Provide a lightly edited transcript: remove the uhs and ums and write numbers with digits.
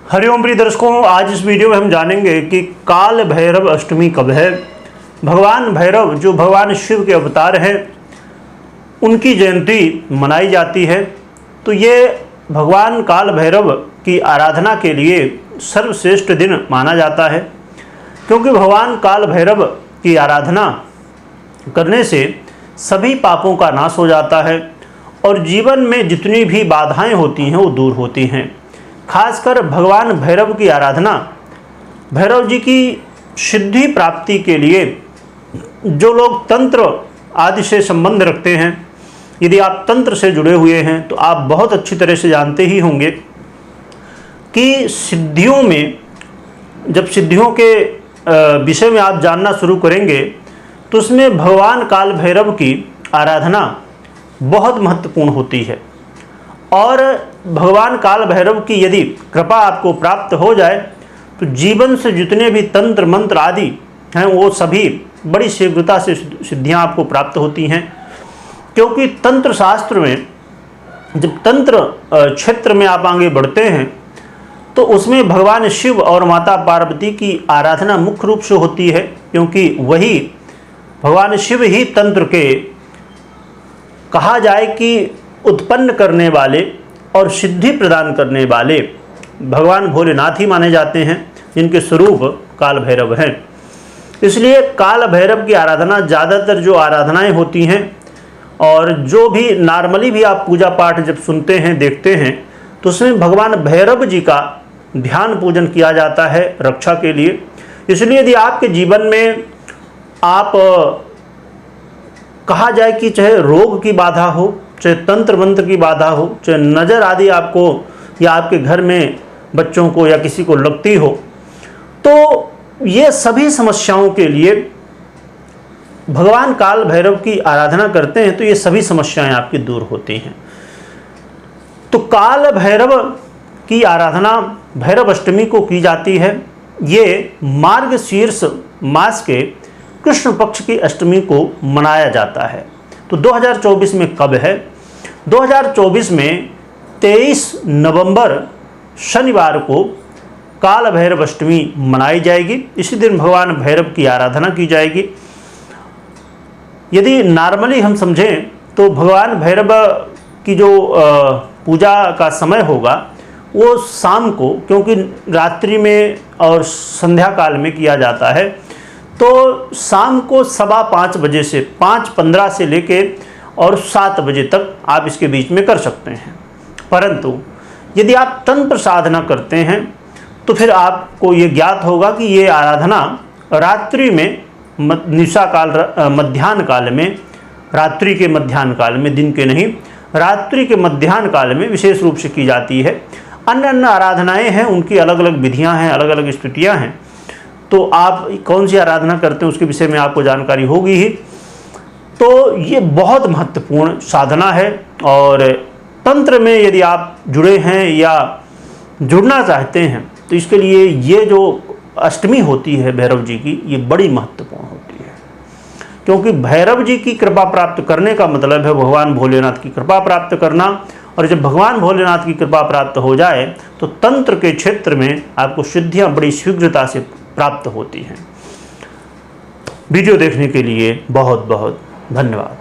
हरिओम प्रिय दर्शकों, आज इस वीडियो में हम जानेंगे कि काल भैरव अष्टमी कब है। भगवान भैरव जो भगवान शिव के अवतार हैं, उनकी जयंती मनाई जाती है। तो ये भगवान काल भैरव की आराधना के लिए सर्वश्रेष्ठ दिन माना जाता है, क्योंकि भगवान काल भैरव की आराधना करने से सभी पापों का नाश हो जाता है और जीवन में जितनी भी बाधाएं होती हैं वो दूर होती हैं। खासकर भगवान भैरव की आराधना, भैरव जी की सिद्धि प्राप्ति के लिए जो लोग तंत्र आदि से संबंध रखते हैं, यदि आप तंत्र से जुड़े हुए हैं तो आप बहुत अच्छी तरह से जानते ही होंगे कि सिद्धियों में, जब सिद्धियों के विषय में आप जानना शुरू करेंगे तो उसमें भगवान काल भैरव की आराधना बहुत महत्वपूर्ण होती है। और भगवान काल भैरव की यदि कृपा आपको प्राप्त हो जाए तो जीवन से जितने भी तंत्र मंत्र आदि हैं वो सभी बड़ी शीघ्रता से सिद्धियां आपको प्राप्त होती हैं। क्योंकि तंत्र शास्त्र में जब तंत्र क्षेत्र में आप आगे बढ़ते हैं तो उसमें भगवान शिव और माता पार्वती की आराधना मुख्य रूप से होती है, क्योंकि वही भगवान शिव ही तंत्र के कहा जाए कि उत्पन्न करने वाले और सिद्धि प्रदान करने वाले भगवान भोलेनाथ ही माने जाते हैं, जिनके स्वरूप काल भैरव हैं। इसलिए काल भैरव की आराधना ज़्यादातर जो आराधनाएं होती हैं और जो भी नॉर्मली भी आप पूजा पाठ जब सुनते हैं देखते हैं तो उसमें भगवान भैरव जी का ध्यान पूजन किया जाता है रक्षा के लिए। इसलिए यदि आपके जीवन में आप कहा जाए कि चाहे रोग की बाधा हो, चाहे तंत्र मंत्र की बाधा हो, चाहे नज़र आदि आपको या आपके घर में बच्चों को या किसी को लगती हो, तो ये सभी समस्याओं के लिए भगवान काल भैरव की आराधना करते हैं तो ये सभी समस्याएं आपकी दूर होती हैं। तो काल भैरव की आराधना भैरव अष्टमी को की जाती है। ये मार्गशीर्ष मास के कृष्ण पक्ष की अष्टमी को मनाया जाता है। तो 2024 में कब है? 2024 में 23 नवंबर शनिवार को काल भैरव अष्टमी मनाई जाएगी। इसी दिन भगवान भैरव की आराधना की जाएगी। यदि नॉर्मली हम समझें तो भगवान भैरव की जो पूजा का समय होगा वो शाम को, क्योंकि रात्रि में और संध्या काल में किया जाता है, तो शाम को 5:15 बजे से 5:15 से लेके और 7 बजे तक आप इसके बीच में कर सकते हैं। परंतु यदि आप तंत्र साधना करते हैं तो फिर आपको ये ज्ञात होगा कि ये आराधना रात्रि में निशा काल मध्याह्न काल में, रात्रि के मध्याह्न काल में, दिन के नहीं, रात्रि के मध्याह्न काल में विशेष रूप से की जाती है। अन्य अन्य आराधनाएं हैं, उनकी अलग अलग विधियां हैं, अलग अलग स्थितियां हैं। तो आप कौन सी आराधना करते हैं उसके विषय में आपको जानकारी होगी ही। तो ये बहुत महत्वपूर्ण साधना है और तंत्र में यदि आप जुड़े हैं या जुड़ना चाहते हैं तो इसके लिए ये जो अष्टमी होती है भैरव जी की, ये बड़ी महत्वपूर्ण होती है। क्योंकि भैरव जी की कृपा प्राप्त करने का मतलब है भगवान भोलेनाथ की कृपा प्राप्त करना, और जब भगवान भोलेनाथ की कृपा प्राप्त हो जाए तो तंत्र के क्षेत्र में आपको सिद्धियां बड़ी शीघ्रता से प्राप्त होती हैं। वीडियो देखने के लिए बहुत बहुत धन्यवाद।